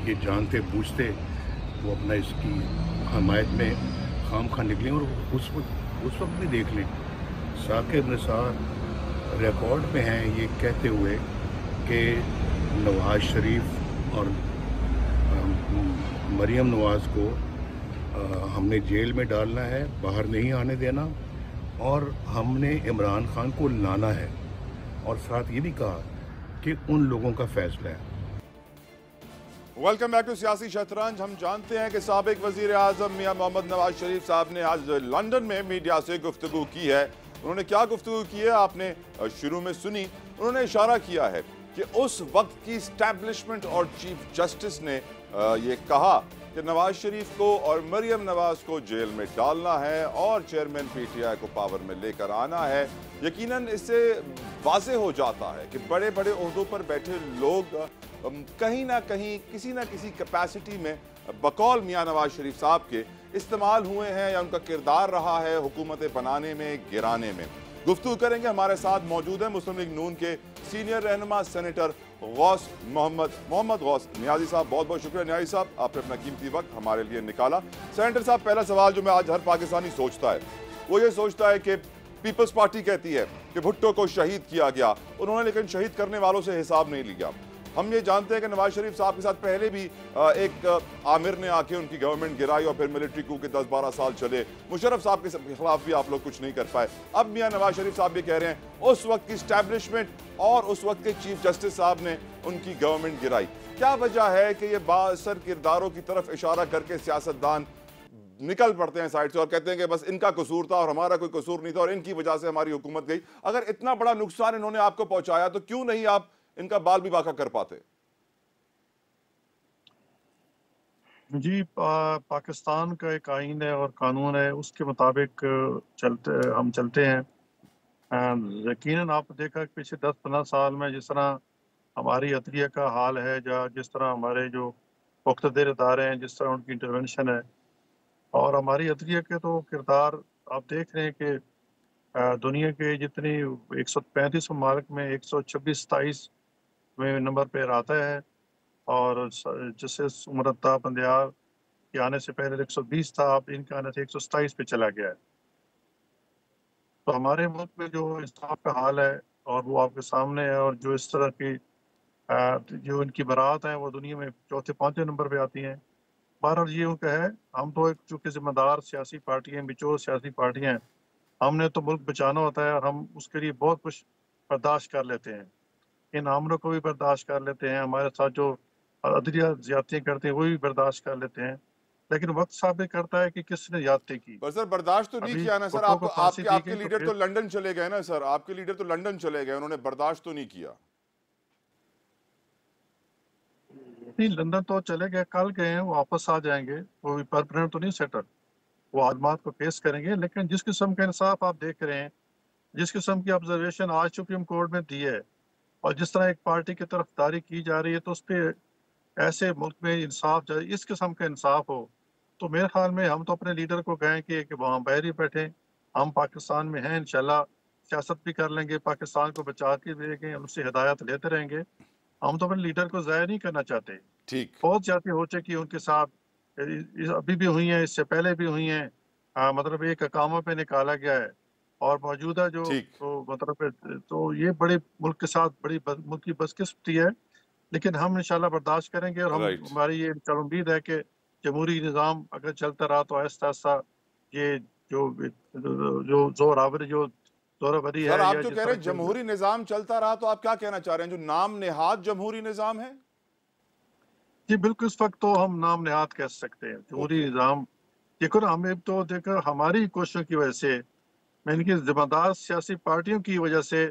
ये जानते बूझते वो अपना इसकी हमायत में खामखा निकलें, और उस वक्त भी देख लें साकिब निसार रिकॉर्ड में हैं ये कहते हुए कि नवाज शरीफ और मरीम नवाज़ को हमने जेल में डालना है, बाहर नहीं आने देना, और हमने इमरान खान को लाना है, और साथ ये भी कहा कि उन लोगों का फैसला है। वेलकम बैक टू सियासी शतरंज। हम जानते हैं कि साबिक वजीर आजम मियां मोहम्मद नवाज शरीफ साहब ने आज लंदन में मीडिया से गुफ्तगू की है। उन्होंने क्या गुफ्तगू की है आपने शुरू में सुनी। उन्होंने इशारा किया है कि उस वक्त की इस्टेब्लिशमेंट और चीफ जस्टिस ने ये कहा कि नवाज शरीफ को और मरियम नवाज को जेल में डालना है और चेयरमैन पीटीआई को पावर में लेकर आना है। यकीनन इससे वाज़ेह हो जाता है कि बड़े बड़े ओहदों पर बैठे लोग कहीं ना कहीं किसी ना किसी कैपेसिटी में बकौल मियां नवाज शरीफ साहब के इस्तेमाल हुए हैं या उनका किरदार रहा है हुकूमतें बनाने में, गिराने में। गुफ्तगू करेंगे। हमारे साथ मौजूद है मुस्लिम लीग नून के सीनियर रहनुमा सेनेटर गौस मोहम्मद गौस नियाजी साहब। बहुत बहुत शुक्रिया नियाजी साहब, आपने अपना कीमती वक्त हमारे लिए निकाला। सेनेटर साहब, पहला सवाल जो मैं आज हर पाकिस्तानी सोचता है वो ये सोचता है कि पीपल्स पार्टी कहती है कि भुट्टो को शहीद किया गया, उन्होंने लेकिन शहीद करने वालों से हिसाब नहीं लिया। हम ये जानते हैं कि नवाज शरीफ साहब के साथ पहले भी एक आमिर ने आके उनकी गवर्नमेंट गिराई और फिर मिलिट्री कू के 10-12 साल चले। मुशर्रफ साहब के खिलाफ भी आप लोग कुछ नहीं कर पाए। अब मियां नवाज शरीफ साहब भी कह रहे हैं उस वक्त की इस्टेब्लिशमेंट और उस वक्त के चीफ जस्टिस साहब ने उनकी गवर्नमेंट गिराई। क्या वजह है कि ये बाअसर किरदारों की तरफ इशारा करके सियासतदान निकल पड़ते हैं साइड से और कहते हैं कि बस इनका कसूर था और हमारा कोई कसूर नहीं था और इनकी वजह से हमारी हुकूमत गई? अगर इतना बड़ा नुकसान इन्होंने आपको पहुंचाया तो क्यों नहीं आप इनका बाल भी बाका कर पाते? जी, पाकिस्तान का एक आईन है और कानून है, उसके मुताबिक हम चलते हैं। यकीनन आपने देखा कि पिछले 10-15 साल में जिस तरह हमारी अदलिया का हाल है, जिस तरह हमारे जो मुक़्तदर इदारे हैं, जिस तरह उनकी इंटरवेंशन है, और हमारी अदलिया के तो किरदार आप देख रहे हैं कि दुनिया के जितनी 135 ममालिक में 126-27 में नंबर पर आता है, और जस्टिस उमर अत्ता बंदियार के आने से पहले 120 था, अब इनके आने से 127 पे चला गया है। तो हमारे मुल्क में जो इंसाफ का हाल है और वो आपके सामने है, और जो इस तरह की जो इनकी बरात है वो दुनिया में चौथे-पांचवें नंबर पे आती हैं। बहरहाल ये उनका है, हम तो एक चूँकि ज़िम्मेदार सियासी पार्टी हैं, बिचौर सियासी पार्टियाँ हैं, हमने तो मुल्क बचाना होता है और हम उसके लिए बहुत कुछ बर्दाश्त कर लेते हैं। इन हमलों को भी बर्दाश्त कर लेते हैं, हमारे साथ जो अदलिया ज़्यादतियाँ करते हैं वो भी बर्दाश्त कर लेते हैं, लेकिन वक्त साबित करता है कि किसने ज़्यादती की। पर सर बर्दाश्त तो नहीं अभी किया ना सर। भुट्टो को फांसी दी आपके गई तो लीडर फिर तो लंदन चले गए ना सर, आपके लीडर तो लंदन चले गए, उन्होंने बर्दाश्त तो नहीं किया। नहीं, लंदन तो चले गए, कल गए हैं, वो वापस आ जाएंगे, वो भी परमानेंट तो नहीं सेटल, वो आज़मात को फेस करेंगे। लेकिन जिस किस्म का इंसाफ आप देख रहे हैं, जिस किस्म की ऑब्जर्वेशन आज सुप्रीम कोर्ट में दी है, और जिस तरह एक पार्टी की तरफदारी की जा रही है, तो उस पर ऐसे मुल्क में इंसाफ इस किस्म का इंसाफ हो, तो मेरे ख्याल में हम तो अपने लीडर को कहें कि वहाँ बाहर ही बैठे, हम पाकिस्तान में हैं, इंशाल्लाह सियासत भी कर लेंगे, पाकिस्तान को बचा के भी रहेंगे, उससे हिदायत लेते रहेंगे। हम तो अपने लीडर को ज़ाया नहीं करना चाहते। ठीक, बहुत ज़्यादा हो चुकी है उनके साथ, अभी भी हुई हैं, इससे पहले भी हुई हैं। मतलब एक अकामा पे निकाला गया है, और मौजूदा जो ठीक, तो मतलब तो ये बड़े मुल्क के साथ बड़ी मुल्क की बदकिस्मती है, लेकिन हम इंशाल्लाह बर्दाश्त करेंगे, और राइट। हमारी ये उम्मीद है कि जमहूरी निज़ाम अगर चलता रहा तो आहिस्ता-आहिस्ता ये जो जो ज़ोरावरी सर है, आप या जो जिस कह रहे तरह हैं के जमहूरी निजाम चलता रहा, तो आप क्या कहना चाह रहे हैं? जो नाम नेहाद जमहूरी निजाम है? जी, बिल्कुल, इस वक्त तो हम नाम नेहाद कह सकते हैं जमहूरी ओके, निज़ाम। देखो ना, हमें तो देखो हमारी कोशिशों की वजह से, यानी कि ज़िम्मेदार सियासी पार्टियों की वजह से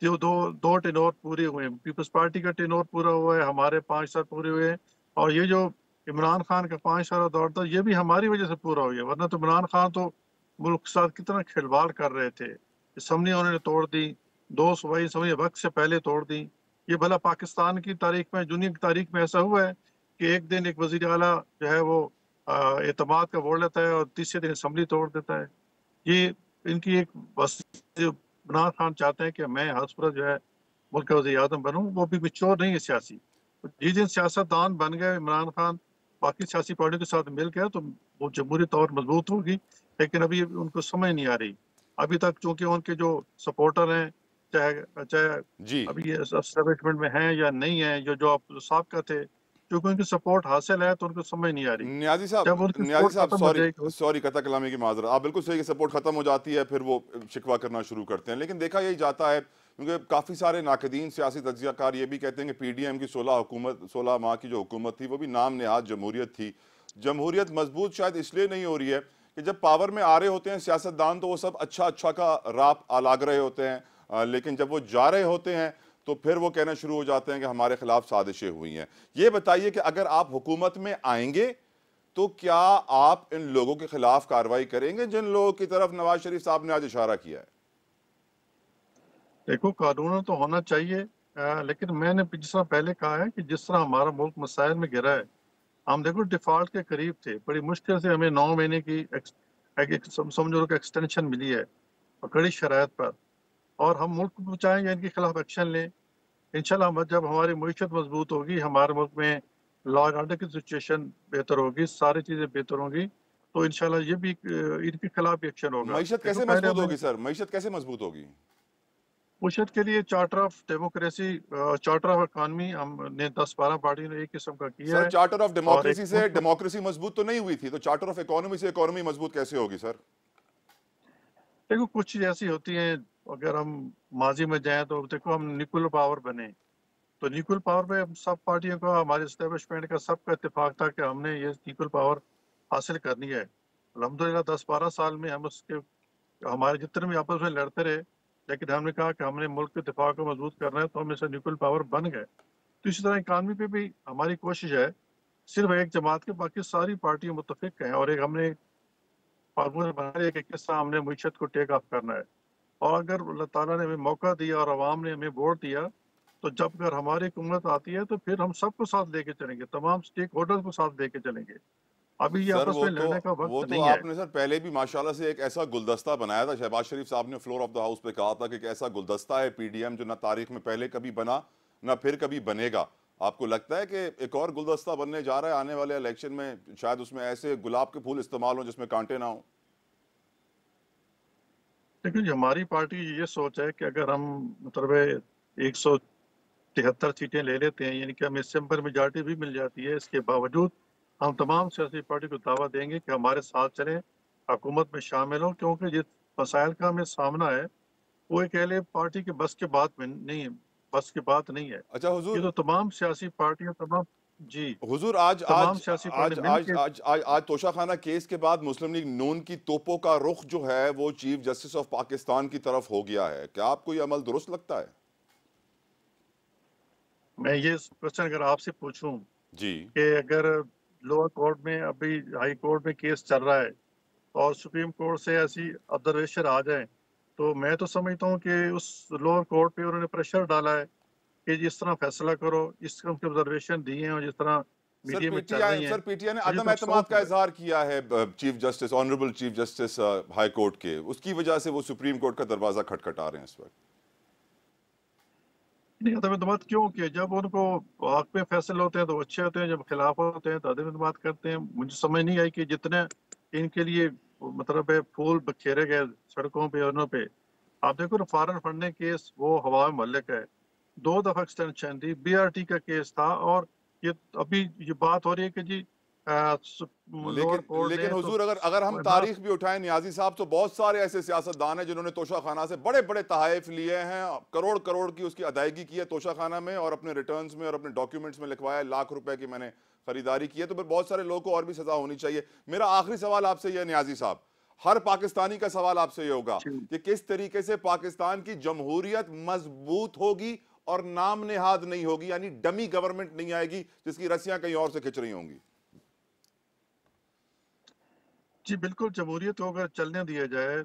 जो दो टेन्योर पूरे हुए हैं। पीपल्स पार्टी का टेन्योर पूरा हुआ है, हमारे 5 साल पूरे हुए हैं, और ये जो इमरान खान का 5 साल का दौर था, ये भी हमारी वजह से पूरा हो गया, वरना तो इमरान खान तो मुल्क के साथ कितना खिलवाड़ कर रहे थे। असम्बलियाँ उन्होंने तोड़ दी, 2 सूबाई असम्बलियाँ वक्त से पहले तोड़ दी। ये भला पाकिस्तान की तारीख में, दुनिया की तारीख में ऐसा हुआ है कि एक दिन एक वज़ीर आला जो है वो एतमाद का वोट लेता है और तीसरे दिन असम्बली तोड़ देता है। ये इनकी एक बस, जो इमरान खान चाहते हैं कि मैं हर सूरत जो है मुल्क का वज़ीर-ए-आज़म बनूँ, वो भी मैच्योर नहीं है सियासी। जिस दिन सियासतदान बन गए इमरान खान बाकी सियासी पार्टियों के साथ मिल गया तो वो जमहूरियत और मजबूत होगी, लेकिन अभी उनको समझ नहीं आ रही। अभी तक चूंकि उनके जो सपोर्टर हैं, चाहे चाहे जी। अभी ये एस्टेब्लिशमेंट में हैं या नहीं है, जो आप साबिका थे, क्योंकि उनकी सपोर्ट हासिल है तो उनको समझ नहीं आ रही। जब उनकी नियाजी सपोर्ट साहब, खत्म हो सॉरी जाएगी सॉरी कता कलामी की माजरत, आप बिल्कुल सही कि सपोर्ट खत्म हो जाती है फिर वो शिकवा करना शुरू करते हैं, लेकिन देखा यही जाता है क्योंकि काफ़ी सारे नाकदीन सियासी तज्जियाकार ये भी कहते हैं कि पीडीएम की 16 माह की जो हुकूमत थी वो भी नाम नेहाद जमहूरियत थी। जमहूरियत मजबूत शायद इसलिए नहीं हो रही है कि जब पावर में आ रहे होते हैं सियासतदान तो वो सब अच्छा अच्छा का राप आलाग रहे होते हैं, लेकिन जब वो जा रहे होते हैं तो फिर वो कहना शुरू हो जाते हैं कि हमारे खिलाफ साजिशें हुई हैं। ये बताइए कि अगर आप हुकूमत में आएंगे तो क्या आप इन लोगों के खिलाफ कार्रवाई करेंगे जिन लोगों की तरफ नवाज शरीफ साहब ने आज इशारा किया है? देखो, कानून तो होना चाहिए, लेकिन मैंने जिस तरह पहले कहा है कि जिस तरह हमारा मुल्क मसाइल में गिरा है, हम देखो डिफॉल्ट के करीब थे, बड़ी मुश्किल से हमें 9 महीने की समझो कि एक्सटेंशन मिली है और कड़ी शराइत पर, और हम मुल्क को बचाएं या इनके खिलाफ एक्शन लें। इंशाल्लाह जब हमारी मईशत मजबूत होगी, हमारे मुल्क में लॉ एंड ऑर्डर की सिचुएशन बेहतर होगी, सारी चीज़ें बेहतर होंगी, तो इंशाल्लाह ये भी इनके खिलाफ भी एक्शन होगा। मईशत देखो कैसे पहले मजबूत हमें होगी सर? मईशत कैसे मजबूत होगी? मईशत के लिए charter of democracy, charter of economy हमने 10-12 पार्टियों ने एक किस्म का किया सर है, चार्टर ऑफ और एक डेमोक्रेसी से मुल्क डेमोक्रेसी मजबूत तो नहीं हुई थी, तो चार्टर ऑफ इकोनॉमी से इकोनॉमी मजबूत कैसे होगी सर? देखो कुछ चीज़ ऐसी होती हैं, अगर हम माजी में जाएं तो देखो हम न्यूक्लियर पावर बने, तो न्यूक्लियर पावर पे हम सब पार्टियों का, हमारे एस्टेब्लिशमेंट का सबका इत्तेफाक था कि हमने ये न्यूक्लियर पावर हासिल करनी है। अल्हम्दुलिल्लाह 10-12 साल में हम उसके हमारे जितने भी आपस में लड़ते रहे, लेकिन हमने कहा कि हमने मुल्क के दिफा को मजबूत करना है तो हम इसे न्यूक्लियर पावर बन गए। तो इसी तरह इकानमी पे भी हमारी कोशिश है, सिर्फ एक जमात के बाकी सारी पार्टियां मुत्तफिक हैं, और एक हमने फार्मूला बना लिया कि किस तरह हमने मीशत को टेक ऑफ करना है। और अगर अल्लाह ताला ने हमें मौका दिया और अवाम ने हमें वोट दिया, तो जब अगर हमारी हुकूमत आती है तो फिर हम सबको साथ लेके चलेंगे, तमाम स्टेक होल्डर्स को साथ लेके चलेंगे। अभी ये सर आपस में लड़ने का वो वक्त तो नहीं है। आपने सर पहले भी माशाल्लाह से एक ऐसा गुलदस्ता बनाया था, शहबाज शरीफ साहब ने फ्लोर ऑफ द हाउस पे कहा था कि एक ऐसा गुलदस्ता है पीडीएम जो ना तारीख में पहले कभी बना ना फिर कभी बनेगा। आपको लगता है कि एक और गुलदस्ता बनने जा रहा है आने वाले इलेक्शन में, शायद उसमें ऐसे गुलाब के फूल इस्तेमाल हो जिसमें कांटे ना हो? लेकिन जो हमारी पार्टी ये सोच है कि अगर हम मतलब 173 सीटें ले लेते हैं, यानी कि हमें सिंपल मेजॉरिटी भी मिल जाती है, इसके बावजूद हम तमाम सियासी पार्टी को दावा देंगे कि हमारे साथ चलें, हुकूमत में शामिल हों, क्योंकि जिस मसाइल का हमें सामना है वो एक अकेले पार्टी के बस के बात में नहीं है, बस की बात नहीं है। अच्छा ये हुजूर, तो तमाम सियासी पार्टियां तमाम जी हुजूर आज तमाम आज सियासी आज पार्टी मिल आज के आज आज आज तोशाखाना केस के बाद मुस्लिम लीग नून की तोपों का रुख जो है वो चीफ जस्टिस ऑफ पाकिस्तान की तरफ हो गया है। क्या आपको ये अमल दुरुस्त लगता है? मैं ये क्वेश्चन अगर आपसे पूछूं जी। कि अगर लोअर कोर्ट में अभी हाई कोर्ट में केस चल रहा है और सुप्रीम कोर्ट से ऐसी ऑब्जर्वेशन आ जाए, तो मैं तो समझता हूँ कि उस लोअर कोर्ट पे उन्होंने प्रेशर डाला है कि जिस तरह फैसला करो, इस तरह की ऑब्जर्वेशन दी हैं और जिस तरह मीडिया में चल रही हैं, सर पीटीआई ने मुझे अदम तो एतमाद अफसोस का है। इजहार किया है chief justice, honourable chief justice high court के, उसकी वजह से वो सुप्रीम कोर्ट का दरवाजा खटखटा रहे हैं इस वक्त। नहीं, अदम एतमाद क्यों किया? जब उनको हक में फैसले होते हैं तो अच्छे होते हैं, जब खिलाफ होते हैं तो अदम एतमाद करते हैं। मुझे समझ नहीं आई कि जितने इनके लिए मतलब है फूल बखेरे गए सड़कों पे उनों पे, आप देखो ना फॉरेन फंडिंग केस वो हवा में महल्लक है, 2 दफा एक्सटेंशन दी, बीआरटी का केस था, और ये अभी ये बात हो रही है कि जी लोअर लेकिन कोर्ट लेकिन ने तो हुजूर अगर अगर हम इमरान तारीख भी उठाएं नियाजी साहब, तो बहुत सारे ऐसे सियासतदान हैं जिन्होंने तोशाखाना से बड़े बड़े तहाइफ लिए हैं, करोड़ करोड़ की उसकी अदायगी की है तोशाखाना में, और अपने रिटर्न्स में और अपने डॉक्यूमेंट्स में लिखवाया है लाख रुपए की मैंने खरीदारी की है। तो फिर बहुत सारे लोगों को और भी सजा होनी चाहिए। मेरा आखिरी सवाल आपसे यह नियाजी साहब, हर पाकिस्तानी का सवाल आपसे ये होगा कि किस तरीके से पाकिस्तान की जमहूरियत मजबूत होगी और नाम नेहाद नहीं होगी, यानी डमी गवर्नमेंट नहीं आएगी जिसकी रस्सियां कहीं और से खिंच रही होंगी। जी बिल्कुल, जमहूरियत को अगर चलने दिया जाए,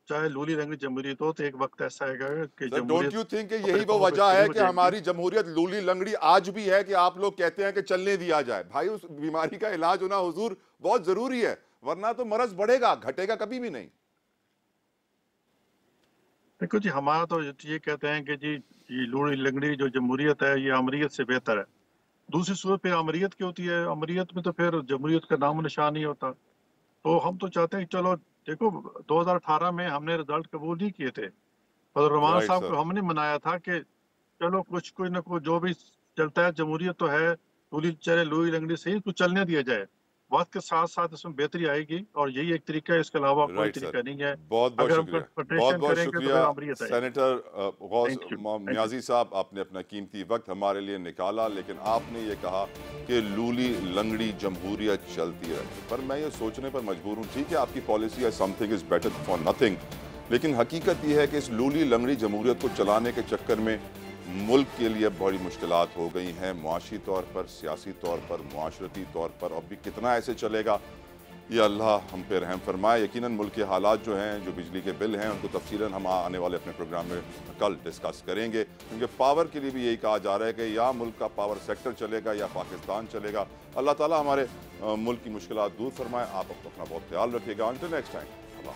चाहे लूली रंग जमहूरियत हो, तो एक वक्त ऐसा आएगा कि सर डोंट जमहूरियत यू थिंक कि अपने यही वो पाँव पे वजह खड़ी है हो कि जाएगी। हमारी जमहूरियत लूली लंगड़ी आज भी है कि आप लोग कहते हैं कि चलने दिया जाए? भाई उस बीमारी का इलाज होना हुजूर बहुत जरूरी है, वरना तो मर्ज बढ़ेगा, घटेगा कभी भी नहीं। देखो जी, हमारा तो ये कहते हैं कि जी ये लूली लंगड़ी जो जमहूरियत है ये अमरीत से बेहतर है। दूसरी सूरत पे अमरीयत की होती है, अमरीयत में तो फिर जमहूरियत का नामो निशान नहीं होता। तो हम तो चाहते हैं कि चलो देखो 2018 में हमने रिजल्ट कबूल नहीं किए थे, पर रमान राइट साहब सर। को हमने मनाया था कि चलो कुछ कोई ना कोई जो भी चलता है, जमहूरियत तो है, लूली चले लूई लंगड़ी सही, कुछ चलने दिया जाए। वक्त के साथ साथ इसमें बेहतरी आएगी और यही एक तरीका है, इसके अलावा कोई राइट सर। तरीका नहीं है। बहुत बहुत अगर हम शुक्रिया। बहुत कन्फ्रंटेशन बहुत करेंगे तो शुक्रिया फिर अमरीयत आएगी। Senator Ghous thank you, thank you. Niazi sahab, आपने अपना कीमती वक्त हमारे लिए निकाला, लेकिन आपने ये कहा कि लूली लंगड़ी जमहूरियत चलती रहे। पर मैं ये सोचने पर मजबूर हूँ, ठीक है आपकी पॉलिसी है something is better for nothing, लेकिन हकीकत ये है कि इस लूली लंगड़ी जमहूरियत को चलाने के चक्कर में मुल्क के लिए बड़ी मुश्किलात हो गई हैं, मुआशी तौर पर, सियासी तौर पर, मुआशरती तौर पर। अब भी कितना ऐसे चलेगा, ये अल्लाह हम पे रहम फरमाए। यकीनन मुल्क के हालात जो हैं, जो बिजली के बिल हैं, उनको तफसीलन हम आने वाले अपने प्रोग्राम में कल डिस्कस करेंगे, क्योंकि पावर के लिए भी यही कहा जा रहा है कि या मुल्क का पावर सेक्टर चलेगा या पाकिस्तान चलेगा। अल्लाह ताला हमारे मुल्क की मुश्किलात दूर फरमाए। आप अपना बहुत ख्याल रखिएगा। अंटिल नेक्स्ट टाइम, अल्लाह।